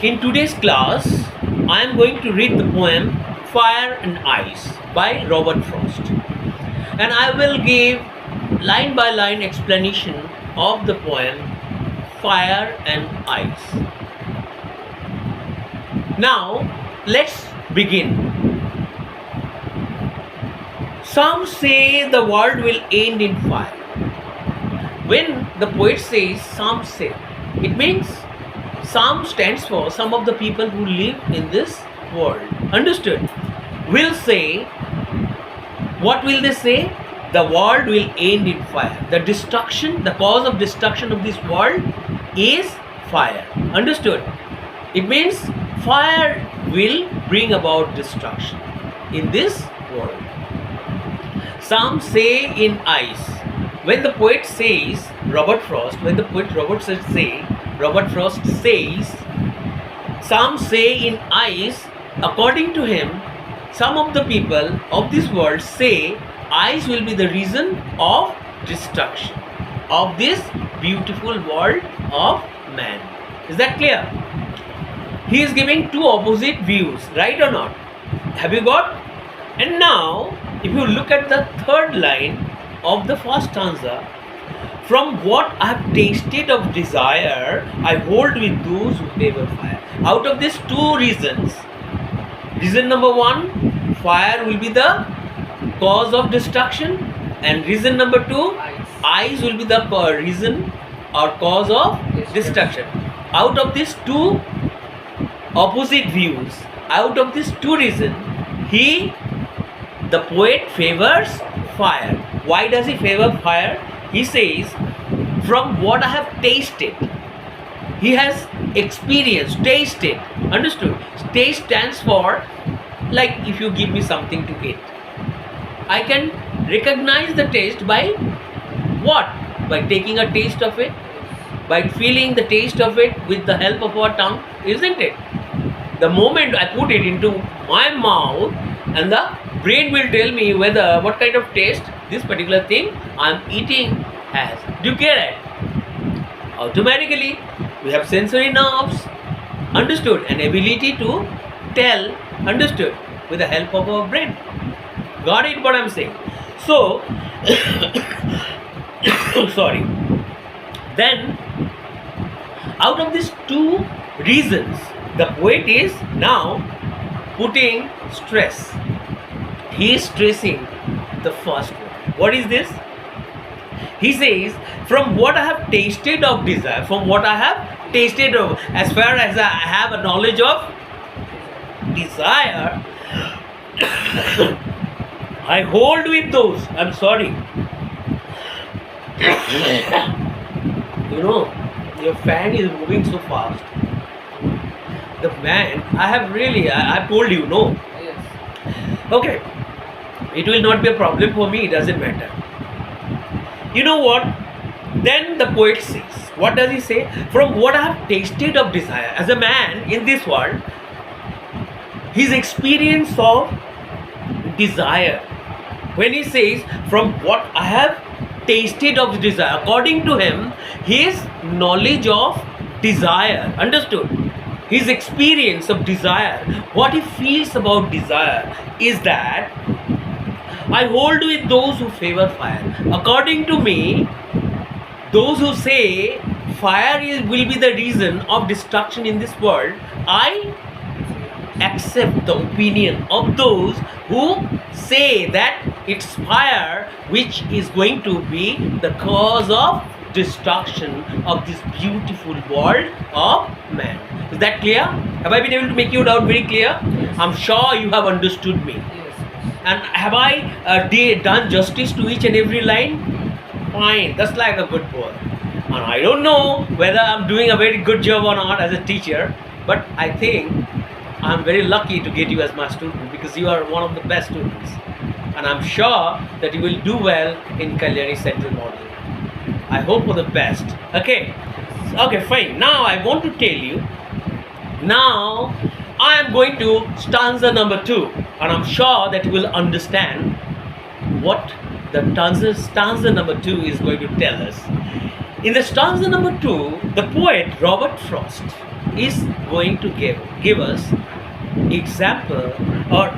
In today's class, I am going to read the poem Fire and Ice by Robert Frost, and I will give line by line explanation of the poem Fire and Ice. Now, let's begin. Some say the world will end in fire. When the poet says some say, it means some stands for some of the people who live in this world. Understood? Will say, what will they say? The world will end in fire. The destruction, the cause of destruction of this world is fire. Understood? It means fire will bring about destruction in this world. Some say in ice. When the poet says, Robert Frost says, some say in ice, according to him, some of the people of this world say ice will be the reason of destruction of this beautiful world of man. Is that clear? He is giving two opposite views, right or not? Have you got? And now, if you look at the third line of the first stanza, from what I have tasted of desire, I hold with those who favor fire. Out of these two reasons, reason number one, fire will be the cause of destruction, and reason number two, ice will be the reason or cause of destruction. Out of these two opposite views, out of these two reasons, the poet favors fire. Why does he favor fire? He says, from what I have tasted, he has experienced, tasted, understood? Taste stands for, like if you give me something to eat, I can recognize the taste by what? By taking a taste of it, by feeling the taste of it with the help of our tongue, isn't it? The moment I put it into my mouth, and the brain will tell me whether what kind of taste this particular thing I'm eating has. Do you get it? Automatically, we have sensory nerves, understood, and ability to tell, understood, with the help of our brain. Got it what I'm saying? So, sorry. Then, out of these two reasons, the poet is now putting stress. He is stressing the first one. What is this? He says, from what I have tasted of desire, from what I have tasted of, as far as I have a knowledge of desire, I hold with those. I'm sorry. You know, your fan is moving so fast. The fan, I told you, no. Yes. Okay. It will not be a problem for me, it doesn't matter. You know what? Then the poet says, what does he say? From what I have tasted of desire, as a man in this world, his experience of desire. When he says, from what I have tasted of desire, according to him, his knowledge of desire, understood? His experience of desire, what he feels about desire is that I hold with those who favor fire. According to me, those who say fire will be the reason of destruction in this world, I accept the opinion of those who say that it's fire which is going to be the cause of destruction of this beautiful world of man. Is that clear? Have I been able to make you out very clear? Yes. I'm sure you have understood me. Yes. And have I done justice to each and every line? Fine, that's like a good boy. And I don't know whether I'm doing a very good job or not as a teacher, but I think I'm very lucky to get you as my student because you are one of the best students. And I'm sure that you will do well in Kalyani Central Model. I hope for the best. Okay, fine. Now I want to tell you, now I am going to stanza number 2, and I'm sure that you will understand what the stanza number 2 is going to tell us. In the stanza number 2, the poet Robert Frost is going to give us example, or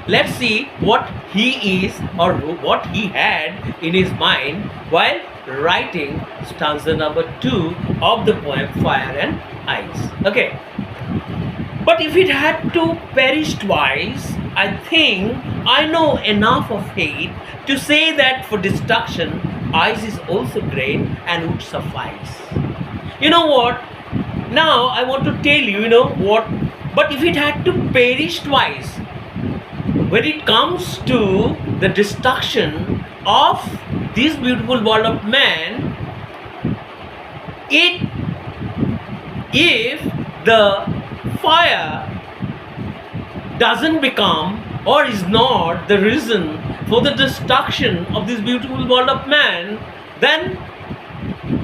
let's see what he is or what he had in his mind while writing stanza number 2 of the poem Fire and Ice. Okay. But if it had to perish twice, I think I know enough of hate to say that for destruction, ice is also great and would suffice. You know what? Now I want to tell you, you know what? But if it had to perish twice, when it comes to the destruction of this beautiful world of man, if the fire doesn't become or is not the reason for the destruction of this beautiful world of man, then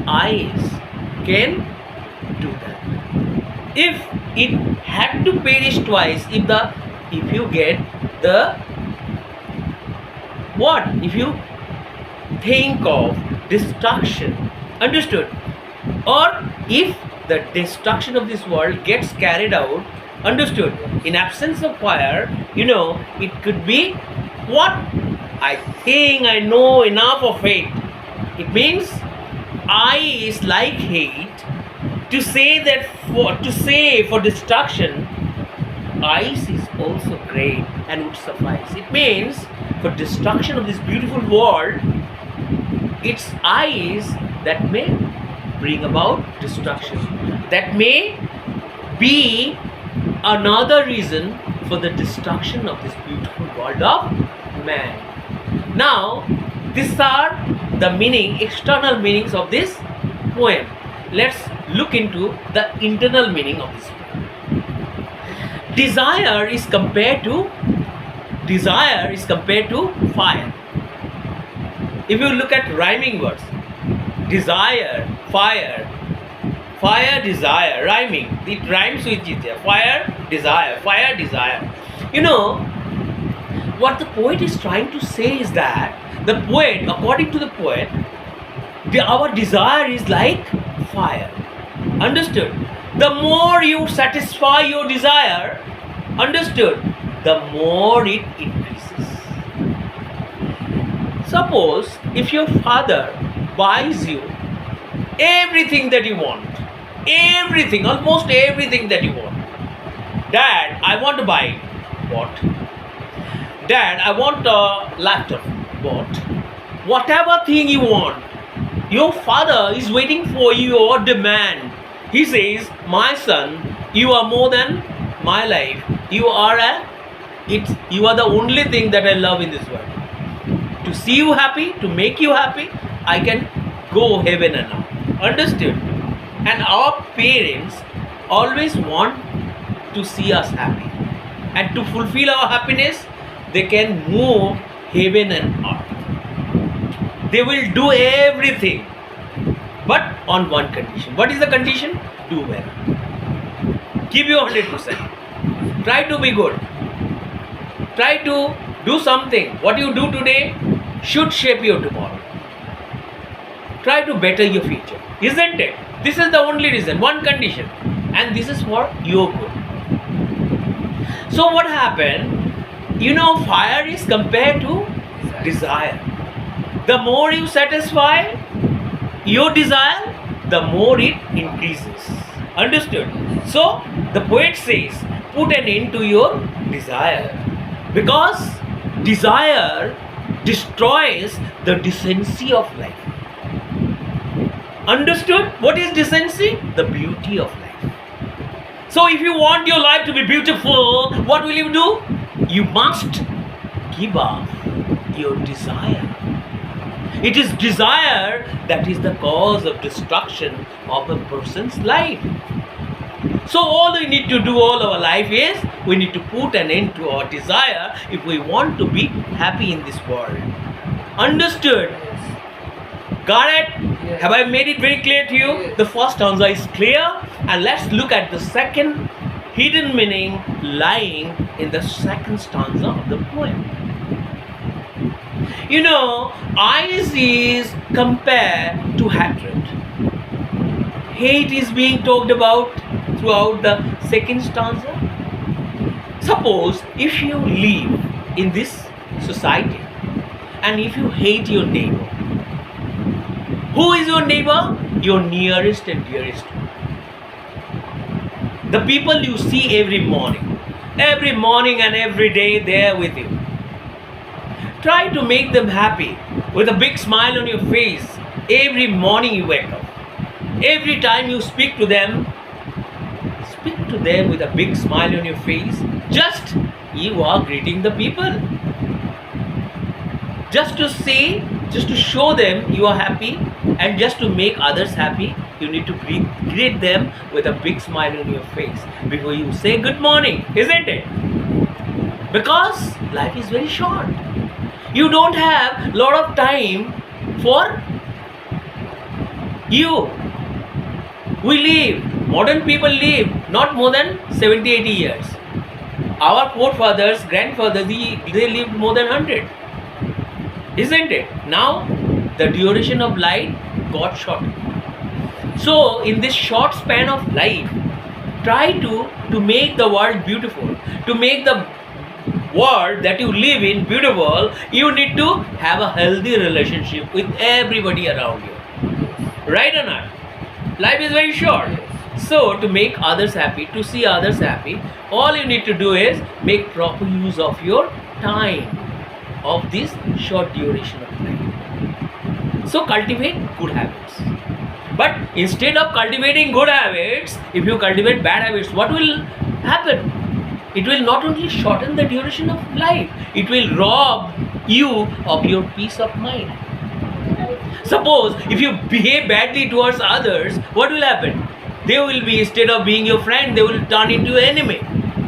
ice can do that. If it had to perish twice, if you get the what? If you think of destruction, understood? Or if the destruction of this world gets carried out, understood, in absence of fire, you know, it could be what? I think I know enough of hate. It means I is like hate to say that for destruction, ice is also great and would suffice. It means for destruction of this beautiful world, it's ice that may bring about destruction. That may be another reason for the destruction of this beautiful world of man. Now, these are the external meanings of this poem. Let's look into the internal meaning of this poem. Desire is compared to fire. If you look at rhyming words, desire, fire, desire, rhyming. It rhymes with each other. Fire, desire. You know, what the poet is trying to say is that according to the poet, our desire is like fire. Understood? The more you satisfy your desire, understood, the more it increases. Suppose if your father buys you everything that you want, almost everything that you want. Dad, I want to buy what? Dad, I want a laptop. What? Whatever thing you want, your father is waiting for your demand. He says, my son, you are more than my life. You are the only thing that I love in this world. To see you happy, to make you happy, I can go heaven and earth. Understood? And our parents always want to see us happy. And to fulfill our happiness, they can move heaven and earth. They will do everything. But on one condition. What is the condition? Do well. Give your 100%. Try to be good. Try to do something. What you do today should shape your tomorrow. Try to better your future. Isn't it? This is the only reason. One condition. And this is for your good. So what happened? You know, fire is compared to desire. The more you satisfy your desire, the more it increases. Understood? So the poet says, put an end to your desire. Because desire destroys the decency of life. Understood? What is decency? The beauty of life. So if you want your life to be beautiful, what will you do? You must give up your desire. It is desire that is the cause of destruction of a person's life. So all we need to do all our life is, we need to put an end to our desire if we want to be happy in this world. Understood? Got it? Yes. Have I made it very clear to you? Yes. The first stanza is clear, and let's look at the second hidden meaning lying in the second stanza of the poem. You know, ice is compared to hatred. Hate is being talked about. throughout the second stanza. Suppose if you live in this society and if you hate your neighbor, who is your neighbor? Your nearest and dearest. The people you see every morning and every day they are with you. Try to make them happy with a big smile on your face every morning you wake up. Every time you speak to them with a big smile on your face. Just you are greeting the people. Just to show them you are happy and just to make others happy, you need to greet them with a big smile on your face before you say good morning, isn't it? Because life is very short. You don't have a lot of time for you. Modern people live not more than 70, 80 years. Our forefathers, grandfathers, they lived more than 100. Isn't it? Now, the duration of life got shorter. So, in this short span of life, try to make the world beautiful. To make the world that you live in beautiful, you need to have a healthy relationship with everybody around you. Right or not? Life is very short. So, to make others happy, to see others happy, all you need to do is make proper use of your time of this short duration of life. So, cultivate good habits. But instead of cultivating good habits, if you cultivate bad habits, what will happen? It will not only shorten the duration of life, it will rob you of your peace of mind. Suppose if you behave badly towards others, what will happen? They will be, instead of being your friend, they will turn into your enemy.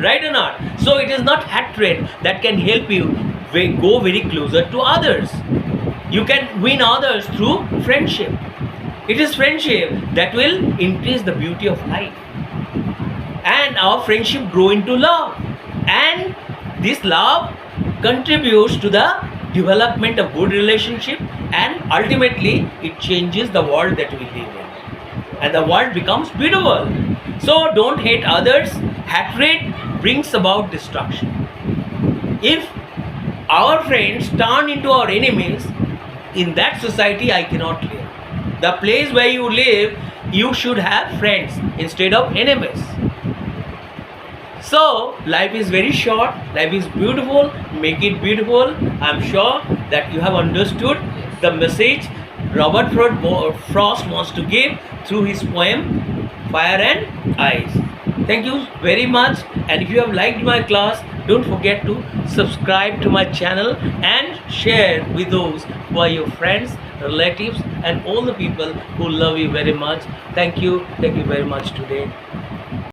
Right or not? So it is not hatred that can help you go very closer to others. You can win others through friendship. It is friendship that will increase the beauty of life. And our friendship grow into love. And this love contributes to the development of good relationship, and ultimately it changes the world that we live in. And the world becomes beautiful. So don't hate others. Hatred brings about destruction. If our friends turn into our enemies, in that society I cannot live. The place where you live, you should have friends instead of enemies. So, life is very short, life is beautiful, make it beautiful. I am sure that you have understood the message Robert Frost wants to give through his poem Fire and Ice. Thank you very much, and if you have liked my class, don't forget to subscribe to my channel and share with those who are your friends, relatives and all the people who love you very much. Thank you very much today.